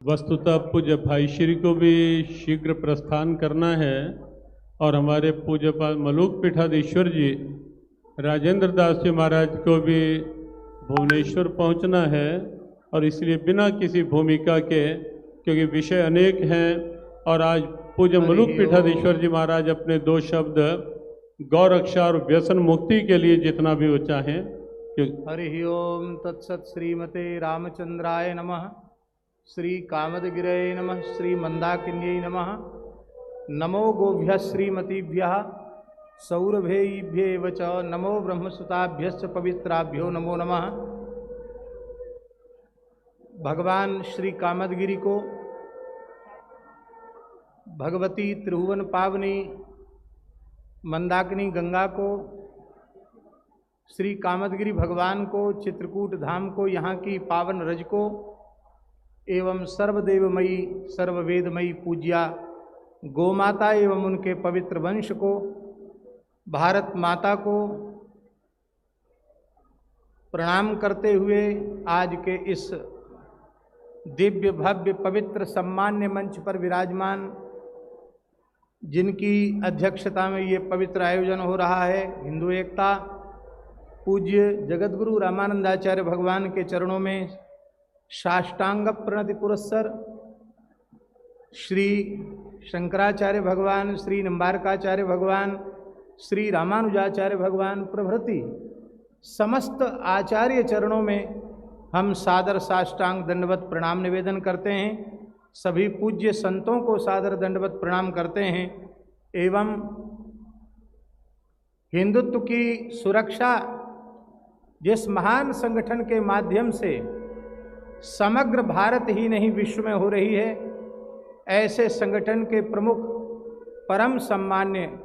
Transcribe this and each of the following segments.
वस्तुतः पूज्य भाई श्री को भी शीघ्र प्रस्थान करना है और हमारे पूज्य मलूक पीठाधीश्वर जी राजेंद्र दास जी महाराज को भी भुवनेश्वर पहुंचना है और इसलिए बिना किसी भूमिका के, क्योंकि विषय अनेक हैं और आज पूज्य मलूक पीठाधीश्वर जी महाराज अपने 2 शब्द गौ रक्षा और व्यसन मुक्ति के लिए जितना भी वो चाहें। हरि ओम तत्सत श्रीमते रामचंद्राय नमः, श्री कामदगिरये नमः, श्री मंदाकिन्यै नमः। नमो गोभ्यः श्रीमतीभ्यः सौरभेयीभ्येव च नमो ब्रह्मसुताभ्यश्च पवित्राभ्यो नमो नमः। भगवान श्री कामदगिरि को भगवती त्रिभुवन पावनी मंदाकिनी गंगा को, श्री कामदगिरि भगवान को, चित्रकूट धाम को, यहाँ की पावन रज को एवं सर्वदेवमयी सर्ववेदमयी पूज्या गोमाता एवं उनके पवित्र वंश को, भारत माता को प्रणाम करते हुए आज के इस दिव्य भव्य पवित्र सम्मान्य मंच पर विराजमान, जिनकी अध्यक्षता में ये पवित्र आयोजन हो रहा है, हिंदू एकता पूज्य जगतगुरु रामानंदाचार्य भगवान के चरणों में साष्टांग प्रणति पुरस्सर श्री शंकराचार्य भगवान, श्री निम्बारकाचार्य भगवान, श्री रामानुजाचार्य भगवान प्रभृति समस्त आचार्य चरणों में हम सादर साष्टांग दंडवत प्रणाम निवेदन करते हैं। सभी पूज्य संतों को सादर दंडवत प्रणाम करते हैं एवं हिंदुत्व की सुरक्षा जिस महान संगठन के माध्यम से समग्र भारत ही नहीं विश्व में हो रही है, ऐसे संगठन के प्रमुख परम सम्मान्य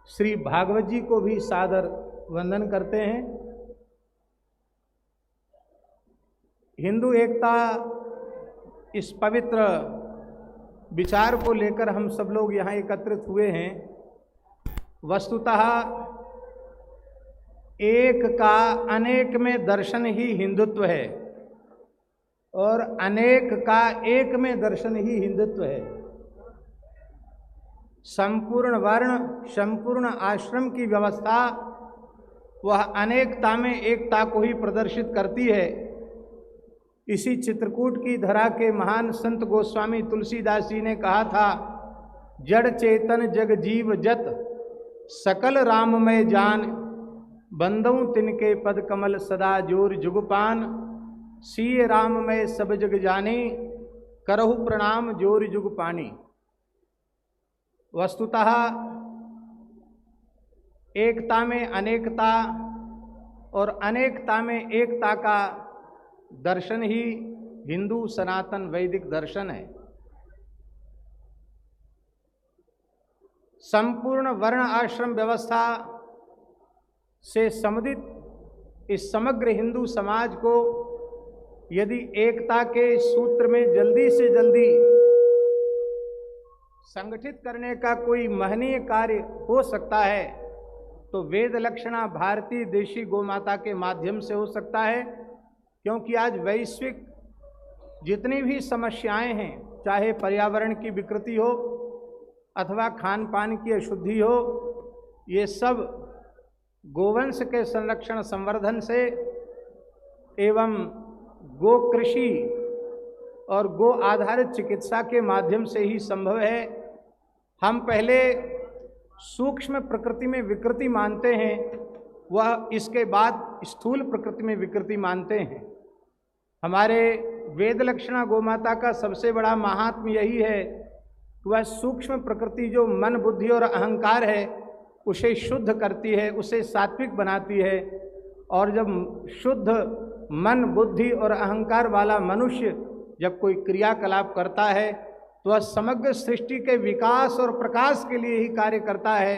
श्री भागवत जी को भी सादर वंदन करते हैं। हिंदू एकता इस पवित्र विचार को लेकर हम सब लोग यहाँ एकत्रित हुए हैं। वस्तुतः एक का अनेक में दर्शन ही हिंदुत्व है और अनेक का एक में दर्शन ही हिंदुत्व है। संपूर्ण वर्ण, संपूर्ण आश्रम की व्यवस्था वह अनेकता में एकता को ही प्रदर्शित करती है। इसी चित्रकूट की धरा के महान संत गोस्वामी तुलसीदास जी ने कहा था, जड़ चेतन जग जीव जत सकल राममय जान, बंदऊं तिनके पद कमल सदा जोर जुगपान, सीय राममय सब जग जाने करहु प्रणाम जोर जुगपानी। वस्तुतः एकता में अनेकता और अनेकता में एकता का दर्शन ही हिंदू सनातन वैदिक दर्शन है। संपूर्ण वर्ण आश्रम व्यवस्था से संबंधित इस समग्र हिंदू समाज को यदि एकता के सूत्र में जल्दी से जल्दी संगठित करने का कोई महनीय कार्य हो सकता है तो वेद लक्षणा भारतीय देशी गोमाता के माध्यम से हो सकता है। क्योंकि आज वैश्विक जितनी भी समस्याएं हैं, चाहे पर्यावरण की विकृति हो अथवा खान पान की अशुद्धि हो, ये सब गोवंश के संरक्षण संवर्धन से एवं गो कृषि और गो आधारित चिकित्सा के माध्यम से ही संभव है। हम पहले सूक्ष्म प्रकृति में विकृति मानते हैं, वह इसके बाद स्थूल प्रकृति में विकृति मानते हैं। हमारे वेद लक्षणा गोमाता का सबसे बड़ा महात्म्य यही है कि वह सूक्ष्म प्रकृति जो मन बुद्धि और अहंकार है उसे शुद्ध करती है, उसे सात्विक बनाती है। और जब शुद्ध मन बुद्धि और अहंकार वाला मनुष्य जब कोई क्रियाकलाप करता है तो वह समग्र सृष्टि के विकास और प्रकाश के लिए ही कार्य करता है,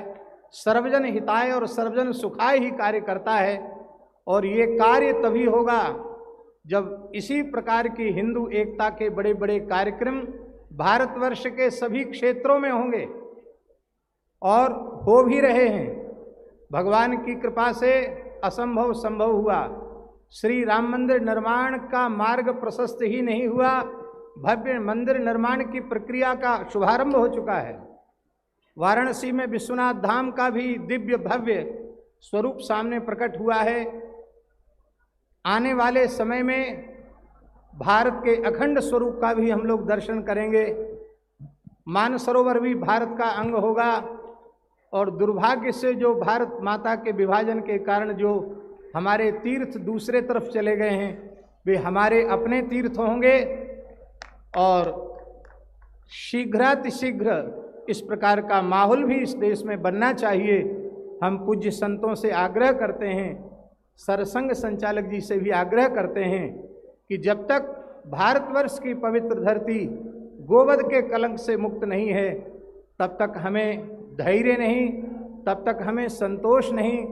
सर्वजन हिताय और सर्वजन सुखाय ही कार्य करता है। और ये कार्य तभी होगा जब इसी प्रकार की हिंदू एकता के बड़े बड़े कार्यक्रम भारतवर्ष के सभी क्षेत्रों में होंगे और हो भी रहे हैं। भगवान की कृपा से असंभव संभव हुआ। श्री राम मंदिर निर्माण का मार्ग प्रशस्त ही नहीं हुआ, भव्य मंदिर निर्माण की प्रक्रिया का शुभारंभ हो चुका है। वाराणसी में विश्वनाथ धाम का भी दिव्य भव्य स्वरूप सामने प्रकट हुआ है। आने वाले समय में भारत के अखंड स्वरूप का भी हम लोग दर्शन करेंगे। मानसरोवर भी भारत का अंग होगा और दुर्भाग्य से जो भारत माता के विभाजन के कारण जो हमारे तीर्थ दूसरे तरफ चले गए हैं वे हमारे अपने तीर्थ होंगे और शीघ्रातिशीघ्र इस प्रकार का माहौल भी इस देश में बनना चाहिए। हम पूज्य संतों से आग्रह करते हैं, सरसंघ संचालक जी से भी आग्रह करते हैं कि जब तक भारतवर्ष की पवित्र धरती गोवध के कलंक से मुक्त नहीं है तब तक हमें धैर्य नहीं, तब तक हमें संतोष नहीं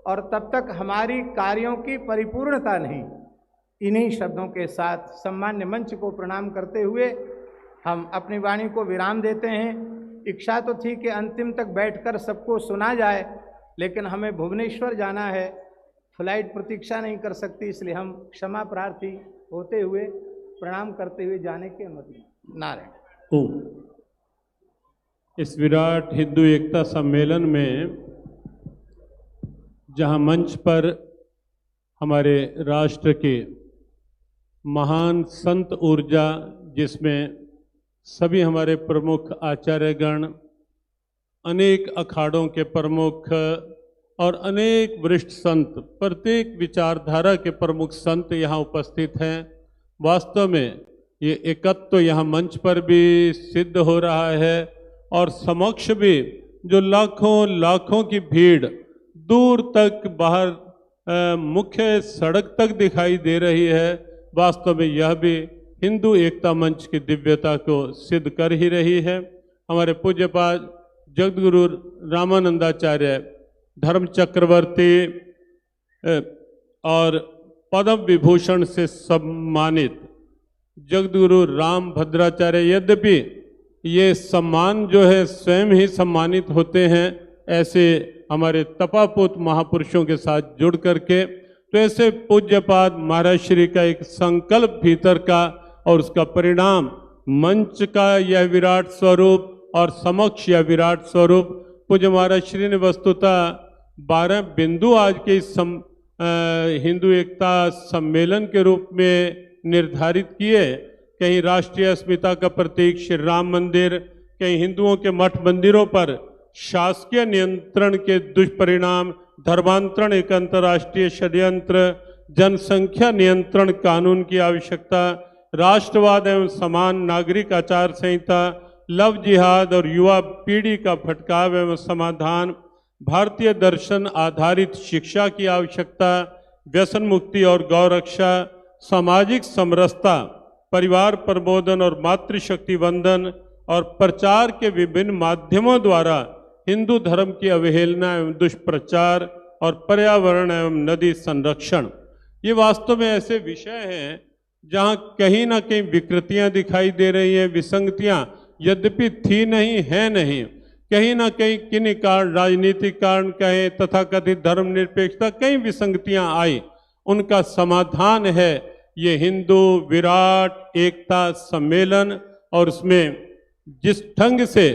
और तब तक हमारी कार्यों की परिपूर्णता नहीं। इन्हीं शब्दों के साथ सम्मान्य मंच को प्रणाम करते हुए हम अपनी वाणी को विराम देते हैं। इच्छा तो थी कि अंतिम तक बैठकर सबको सुना जाए, लेकिन हमें भुवनेश्वर जाना है, फ्लाइट प्रतीक्षा नहीं कर सकती, इसलिए हम क्षमा प्रार्थी होते हुए प्रणाम करते हुए जाने की अनुमति। नारायण। इस विराट हिंदू एकता सम्मेलन में जहां मंच पर हमारे राष्ट्र के महान संत ऊर्जा, जिसमें सभी हमारे प्रमुख आचार्यगण, अनेक अखाड़ों के प्रमुख और अनेक वरिष्ठ संत, प्रत्येक विचारधारा के प्रमुख संत यहाँ उपस्थित हैं। वास्तव में ये एकत्व यहाँ मंच पर भी सिद्ध हो रहा है और समक्ष भी जो लाखों लाखों की भीड़ दूर तक बाहर मुख्य सड़क तक दिखाई दे रही है। वास्तव में यह भी हिंदू एकता मंच की दिव्यता को सिद्ध कर ही रही है। हमारे पूज्यपाद जगद्गुरु रामानंदाचार्य धर्म चक्रवर्ती और पद्म विभूषण से सम्मानित जगद्गुरु राम भद्राचार्य, यद्यपि ये सम्मान जो है स्वयं ही सम्मानित होते हैं ऐसे हमारे तपापूत महापुरुषों के साथ जुड़ करके, तो ऐसे पूज्यपाद महाराज श्री का एक संकल्प भीतर का और उसका परिणाम मंच का यह विराट स्वरूप और समक्ष यह विराट स्वरूप पूज्य महाराज श्री ने वस्तुतः 12 बिंदु आज के इस हिंदू एकता सम्मेलन के रूप में निर्धारित किए। कहीं राष्ट्रीय अस्मिता का प्रतीक श्री राम मंदिर, कहीं हिंदुओं के मठ मंदिरों पर शासकीय नियंत्रण के दुष्परिणाम, धर्मांतरण एक अंतर्राष्ट्रीय षड्यंत्र, जनसंख्या नियंत्रण कानून की आवश्यकता, राष्ट्रवाद एवं समान नागरिक आचार संहिता, लव जिहाद और युवा पीढ़ी का भटकाव एवं समाधान, भारतीय दर्शन आधारित शिक्षा की आवश्यकता, व्यसन मुक्ति और गौरक्षा, सामाजिक समरसता, परिवार प्रबोधन और मातृशक्ति वंदन और प्रचार के विभिन्न माध्यमों द्वारा हिंदू धर्म की अवहेलना एवं दुष्प्रचार और पर्यावरण एवं नदी संरक्षण। ये वास्तव में ऐसे विषय हैं जहाँ कहीं ना कहीं विकृतियाँ दिखाई दे रही हैं, विसंगतियाँ यद्यपि थी नहीं है नहीं, कहीं ना कहीं किन्हीं कारण, राजनीतिक कारण कहें, तथाकथित धर्मनिरपेक्षता, कई विसंगतियाँ आई, उनका समाधान है ये हिंदू विराट एकता सम्मेलन। और उसमें जिस ढंग से